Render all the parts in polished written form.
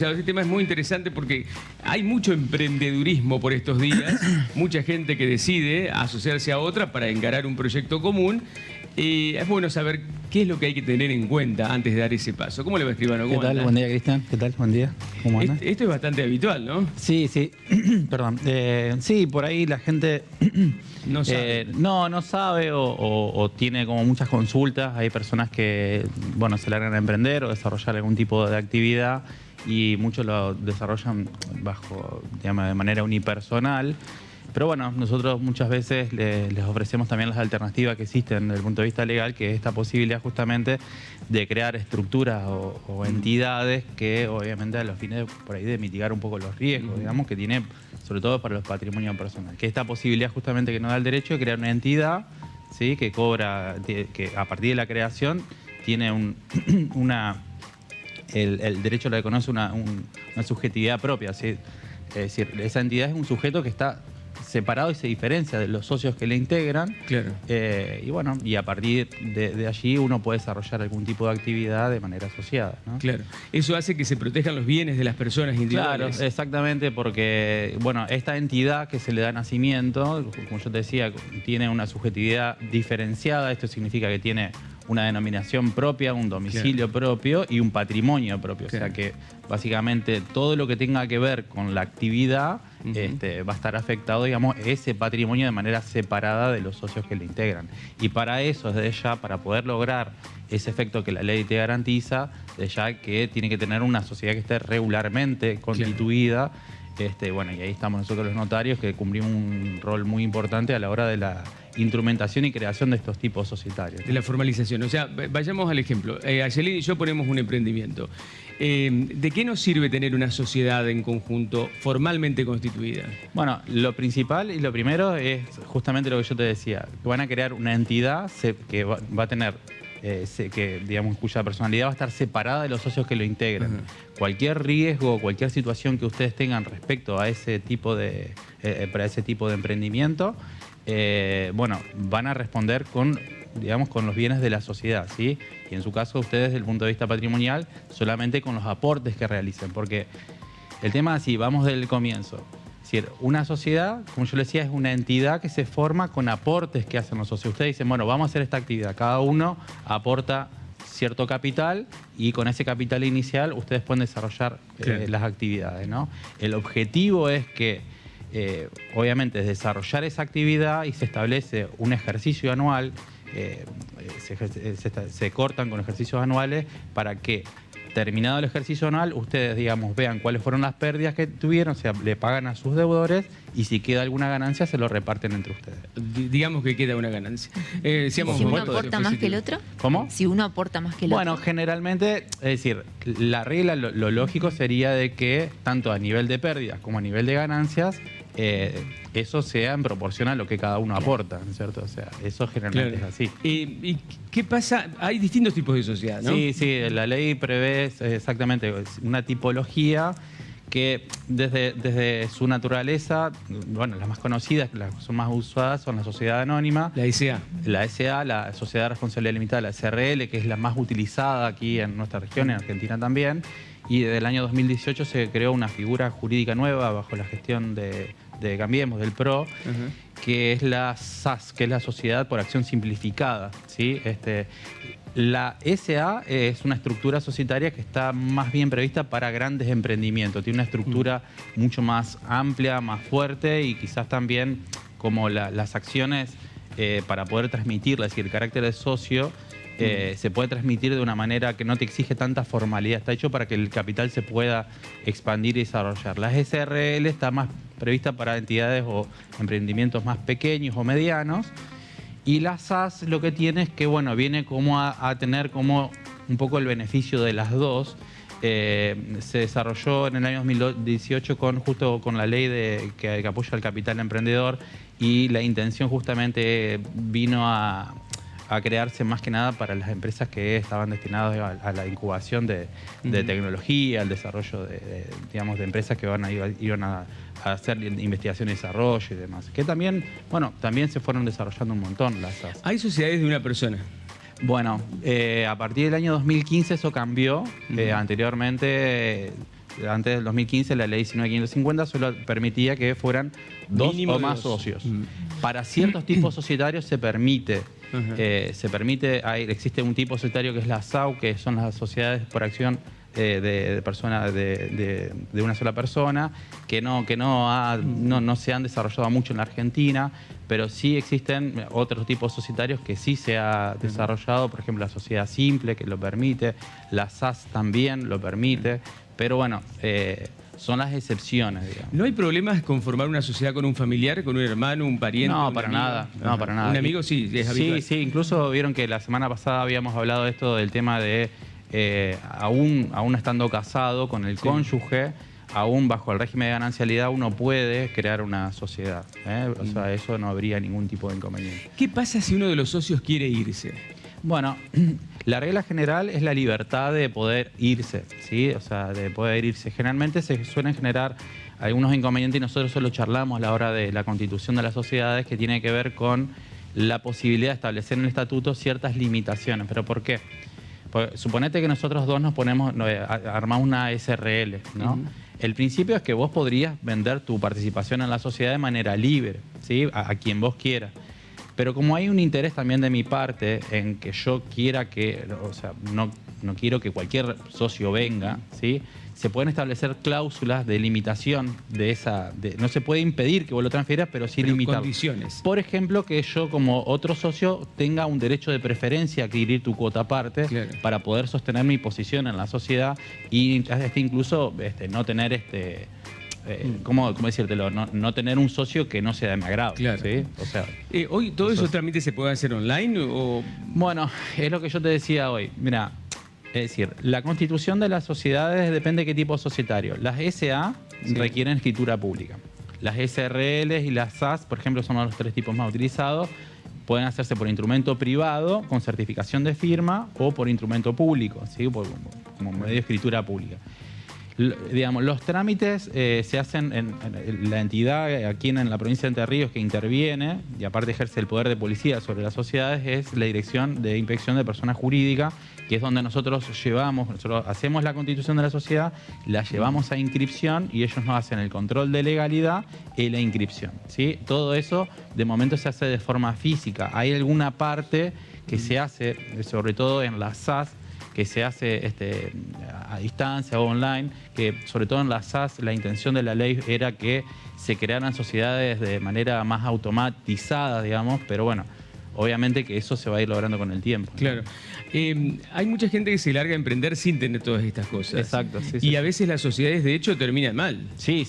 Este tema es muy interesante porque hay mucho emprendedurismo por estos días, mucha gente que decide asociarse a otra para encarar un proyecto común. Es bueno saber qué es lo que hay que tener en cuenta antes de dar ese paso. ¿Cómo le va, escribano? ¿Qué tal? Buen día, Cristian. ¿Qué tal? Buen día. ¿Cómo anda? Esto es bastante habitual, ¿no? Sí, sí. Perdón. Sí, por ahí la gente No sabe. no sabe o tiene como muchas consultas. Hay personas que, bueno, se largan a emprender o desarrollar algún tipo de actividad y muchos lo desarrollan bajo, digamos, de manera unipersonal. Pero bueno, nosotros muchas veces les ofrecemos también las alternativas que existen desde el punto de vista legal, que es esta posibilidad justamente de crear estructuras o entidades que obviamente a los fines por ahí de mitigar un poco los riesgos, digamos, que tiene sobre todo para los patrimonios personales. Que esta posibilidad justamente que nos da el derecho de crear una entidad, ¿sí?, que cobra, que a partir de la creación tiene el derecho le conoce una subjetividad propia, ¿sí? Es decir, esa entidad es un sujeto que está separado y se diferencia de los socios que le integran. Claro. Y bueno, y a partir de allí uno puede desarrollar algún tipo de actividad de manera asociada, ¿no? Claro. Eso hace que se protejan los bienes de las personas individuales. Claro, exactamente, porque bueno, esta entidad que se le da nacimiento, como yo te decía, tiene una subjetividad diferenciada. Esto significa que tiene una denominación propia, un domicilio propio y un patrimonio propio. Claro. O sea que básicamente todo lo que tenga que ver con la actividad va a estar afectado, digamos, ese patrimonio de manera separada de los socios que le integran. Y para eso, desde ya, para poder lograr ese efecto que la ley te garantiza, desde ya que tiene que tener una sociedad que esté regularmente constituida. Bueno, y ahí estamos nosotros los notarios, que cumplimos un rol muy importante a la hora de la instrumentación y creación de estos tipos societarios, ¿no? De la formalización. O sea, vayamos al ejemplo. Ayelín y yo ponemos un emprendimiento. ¿De qué nos sirve tener una sociedad en conjunto formalmente constituida? Bueno, lo principal y lo primero es justamente lo que yo te decía. Que van a crear una entidad que va a tener, digamos, cuya personalidad va a estar separada de los socios que lo integran. Cualquier riesgo, cualquier situación que ustedes tengan respecto a ese tipo para ese tipo de emprendimiento, bueno, van a responder con, digamos, con los bienes de la sociedad, ¿sí? Y en su caso, ustedes, desde el punto de vista patrimonial, solamente con los aportes que realicen. Porque el tema, así, vamos del comienzo. Es decir, una sociedad, como yo les decía, es una entidad que se forma con aportes que hacen los socios. Ustedes dicen, bueno, vamos a hacer esta actividad. Cada uno aporta cierto capital y con ese capital inicial ustedes pueden desarrollar las actividades, ¿no? El objetivo es que, obviamente, es desarrollar esa actividad y se establece un ejercicio anual. Se cortan con ejercicios anuales para que, terminado el ejercicio anual, ustedes, digamos, vean cuáles fueron las pérdidas que tuvieron, o sea, le pagan a sus deudores y si queda alguna ganancia se lo reparten entre ustedes. Digamos que queda una ganancia. Si uno aporta más que el otro. ¿Cómo? Si uno aporta más que el otro. Bueno, generalmente, es decir, la regla, lo lógico sería de que tanto a nivel de pérdidas como a nivel de ganancias, eso sea en proporción a lo que cada uno aporta, ¿no es cierto? O sea, eso generalmente es así. ¿Y qué pasa? Hay distintos tipos de sociedad, ¿no? Sí, sí, la ley prevé exactamente una tipología que desde su naturaleza, bueno, las más conocidas, las que son más usadas, son la sociedad anónima. La SA. La SA, la Sociedad de Responsabilidad Limitada, la SRL, que es la más utilizada aquí en nuestra región, en Argentina también. Y desde el año 2018 se creó una figura jurídica nueva bajo la gestión de Cambiemos, del PRO, que es la SAS, que es la Sociedad por Acción Simplificada, ¿sí? La SA es una estructura societaria que está más bien prevista para grandes emprendimientos. Tiene una estructura mucho más amplia, más fuerte y quizás también como las acciones para poder transmitirla, es decir, el carácter de socio, se puede transmitir de una manera que no te exige tanta formalidad. Está hecho para que el capital se pueda expandir y desarrollar. La SRL está más prevista para entidades o emprendimientos más pequeños o medianos. Y la SAS lo que tiene es que, bueno, viene como a tener como un poco el beneficio de las dos. Se desarrolló en el año 2018 justo con la ley que apoya al capital emprendedor y la intención justamente vino a crearse más que nada para las empresas que estaban destinadas a la incubación de tecnología, al desarrollo digamos, de empresas que iban a hacer investigación y desarrollo y demás. Que también, bueno, también se fueron desarrollando un montón las SAS. Hay sociedades de una persona. Bueno, a partir del año 2015 eso cambió. Anteriormente antes del 2015 la ley 19.550 solo permitía que fueran dos Mínimo o de más dos. socios. Para ciertos tipos societarios se permite. Existe un tipo societario que es la SAU, que son las sociedades por acción de una sola persona, que no se han desarrollado mucho en la Argentina, pero sí existen otros tipos societarios que sí se ha desarrollado, por ejemplo la sociedad simple, que lo permite, la SAS también lo permite, pero bueno, son las excepciones, digamos. ¿No hay problemas con formar una sociedad con un familiar, con un hermano, un pariente? No, un para amigo? nada, no, para nada. Un amigo sí, es habitual. Sí, incluso vieron que la semana pasada habíamos hablado de esto, del tema de aún estando casado con el cónyuge, aún bajo el régimen de ganancialidad uno puede crear una sociedad. O sea, eso no habría ningún tipo de inconveniente. ¿Qué pasa si uno de los socios quiere irse? Bueno, la regla general es la libertad de poder irse, ¿sí? O sea, de poder irse. Generalmente se suelen generar algunos inconvenientes y nosotros solo charlamos a la hora de la constitución de las sociedades, que tiene que ver con la posibilidad de establecer en el estatuto ciertas limitaciones. ¿Pero por qué? Pues, suponete que nosotros dos armamos una SRL, ¿no? El principio es que vos podrías vender tu participación en la sociedad de manera libre, ¿sí? A quien vos quieras. Pero como hay un interés también de mi parte en que yo quiera que, o sea, no quiero que cualquier socio venga, ¿sí? Se pueden establecer cláusulas de limitación de esa... no se puede impedir que vos lo transfieras, pero sí limitar. Condiciones. Por ejemplo, que yo como otro socio tenga un derecho de preferencia a adquirir tu cuota aparte, claro, para poder sostener mi posición en la sociedad y incluso no tener ¿cómo decírtelo? No tener un socio que no sea de mi agrado. Claro. ¿Sí? O sea, ¿Hoy todos esos trámites se pueden hacer online? Bueno, es lo que yo te decía hoy. Mira, es decir, la constitución de las sociedades depende de qué tipo societario. Las SA requieren escritura pública. Las SRLs y las SAS, por ejemplo, son los tres tipos más utilizados. Pueden hacerse por instrumento privado, con certificación de firma, o por instrumento público, ¿sí? Como medio de escritura pública. Digamos, los trámites se hacen en la entidad aquí en la provincia de Entre Ríos que interviene y aparte ejerce el poder de policía sobre las sociedades, es la Dirección de Inspección de Personas Jurídicas, que es donde nosotros hacemos la constitución de la sociedad, la llevamos a inscripción y ellos nos hacen el control de legalidad y la inscripción, ¿sí? Todo eso de momento se hace de forma física. Hay alguna parte que se hace, sobre todo en las SAS, que se hace a distancia o online, que sobre todo en las SAS la intención de la ley era que se crearan sociedades de manera más automatizada, digamos, pero bueno, obviamente que eso se va a ir logrando con el tiempo, ¿no? Claro. Hay mucha gente que se larga a emprender sin tener todas estas cosas. Exacto, sí. Y a veces las sociedades, de hecho, terminan mal. Sí.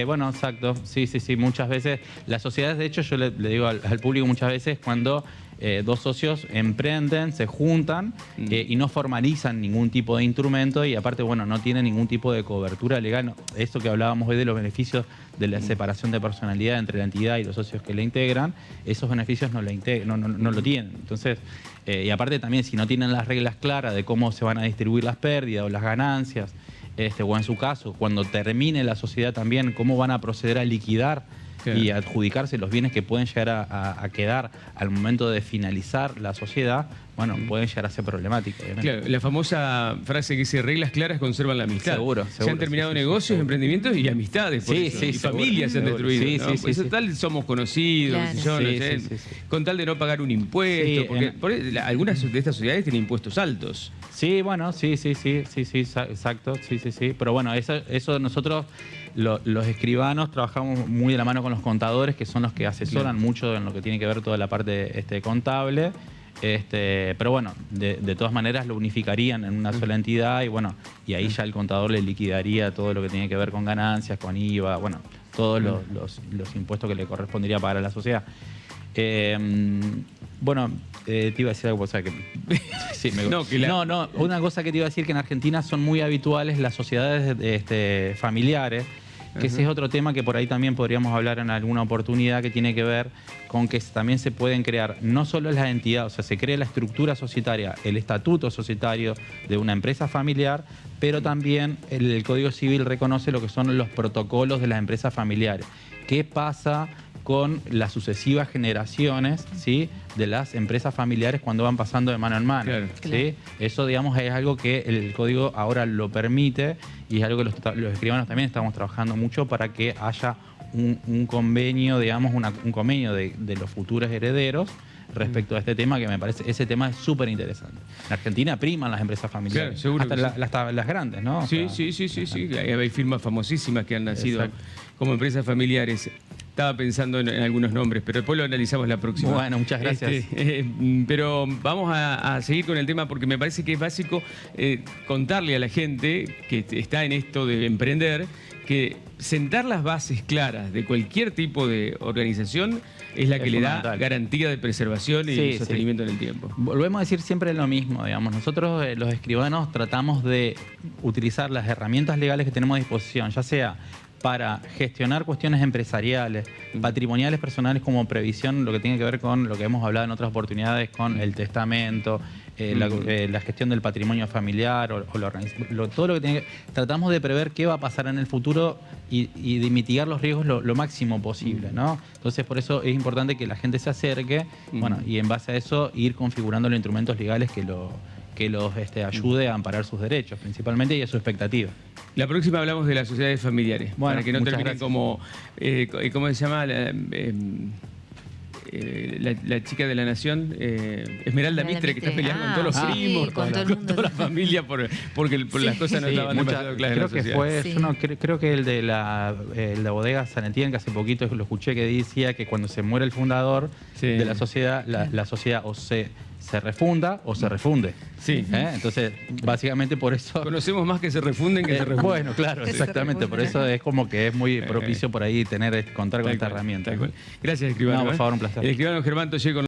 Bueno, exacto. Sí. Muchas veces las sociedades, de hecho, yo le digo al público muchas veces cuando dos socios emprenden, se juntan y no formalizan ningún tipo de instrumento y aparte, bueno, no tienen ningún tipo de cobertura legal. No, esto que hablábamos hoy de los beneficios de la separación de personalidad entre la entidad y los socios que la integran, esos beneficios no lo tienen. Entonces, y aparte también, si no tienen las reglas claras de cómo se van a distribuir las pérdidas o las ganancias, o en su caso, cuando termine la sociedad también, cómo van a proceder a liquidar y adjudicarse los bienes que pueden llegar a quedar al momento de finalizar la sociedad, bueno, pueden llegar a ser problemáticos, obviamente. Claro, la famosa frase que dice, reglas claras conservan la amistad. Seguro. Se han terminado negocios, emprendimientos y amistades por eso. Y familias se han destruido. ¿No? Por eso tal somos conocidos, Claro. con tal de no pagar un impuesto, porque algunas de estas sociedades tienen impuestos altos. Sí, bueno, sí, exacto, sí. Pero bueno, eso nosotros, los escribanos, trabajamos muy de la mano con los contadores, que son los que asesoran mucho en lo que tiene que ver toda la parte contable. Pero bueno, de todas maneras lo unificarían en una sola entidad y bueno, y ahí ya el contador le liquidaría todo lo que tiene que ver con ganancias, con IVA, bueno, todos los impuestos que le correspondería pagar a la sociedad. Bueno, te iba a decir algo, o sea que... Sí, una cosa que te iba a decir, que en Argentina son muy habituales las sociedades familiares, que ese es otro tema que por ahí también podríamos hablar en alguna oportunidad, que tiene que ver con que también se pueden crear no solo las entidades, o sea, se crea la estructura societaria, el estatuto societario de una empresa familiar, pero también el Código Civil reconoce lo que son los protocolos de las empresas familiares. ¿Qué pasa con las sucesivas generaciones, ¿sí?, de las empresas familiares cuando van pasando de mano en mano. Claro. ¿Sí? Eso, digamos, es algo que el código ahora lo permite y es algo que los escribanos también estamos trabajando mucho para que haya un convenio, digamos, un convenio de los futuros herederos respecto a este tema, que me parece, ese tema es súper interesante. En Argentina priman las empresas familiares, claro, seguro hasta las grandes, ¿no? Sí, O sea, sí. Hay firmas famosísimas que han nacido Exacto. como empresas familiares. Estaba pensando en algunos nombres, pero después lo analizamos la próxima. Bueno, muchas gracias. Pero vamos a seguir con el tema porque me parece que es básico contarle a la gente que está en esto de emprender que sentar las bases claras de cualquier tipo de organización es la que le da garantía de preservación y sostenimiento en el tiempo. Volvemos a decir siempre lo mismo, digamos. Nosotros, los escribanos, tratamos de utilizar las herramientas legales que tenemos a disposición, ya sea para gestionar cuestiones empresariales, patrimoniales, personales, como previsión, lo que tiene que ver con lo que hemos hablado en otras oportunidades, con el testamento, la gestión del patrimonio familiar, todo lo que tiene que... Tratamos de prever qué va a pasar en el futuro y de mitigar los riesgos lo máximo posible, ¿no? Entonces, por eso es importante que la gente se acerque, bueno, y en base a eso ir configurando los instrumentos legales que los ayude a amparar sus derechos, principalmente, y a su expectativa. La próxima hablamos de las sociedades familiares, bueno, para que no terminen gracias. como... ¿cómo se llama? La chica de la Nación, Esmeralda Mitre, que está peleando con todos los primos, con toda la familia, porque las cosas no estaban demasiado claras en la sociedad. Creo que el de la bodega San Etienne, que hace poquito lo escuché, que decía que cuando se muere el fundador de la sociedad, la sociedad o se refunda o se refunde. Sí. Entonces, básicamente por eso... Conocemos más que se refunden que se refunden. Bueno, claro, exactamente. Por eso es como que es muy propicio por ahí contar con esta herramienta. Gracias, escribano. No, por favor, un placer. El escribano Germán Tolle con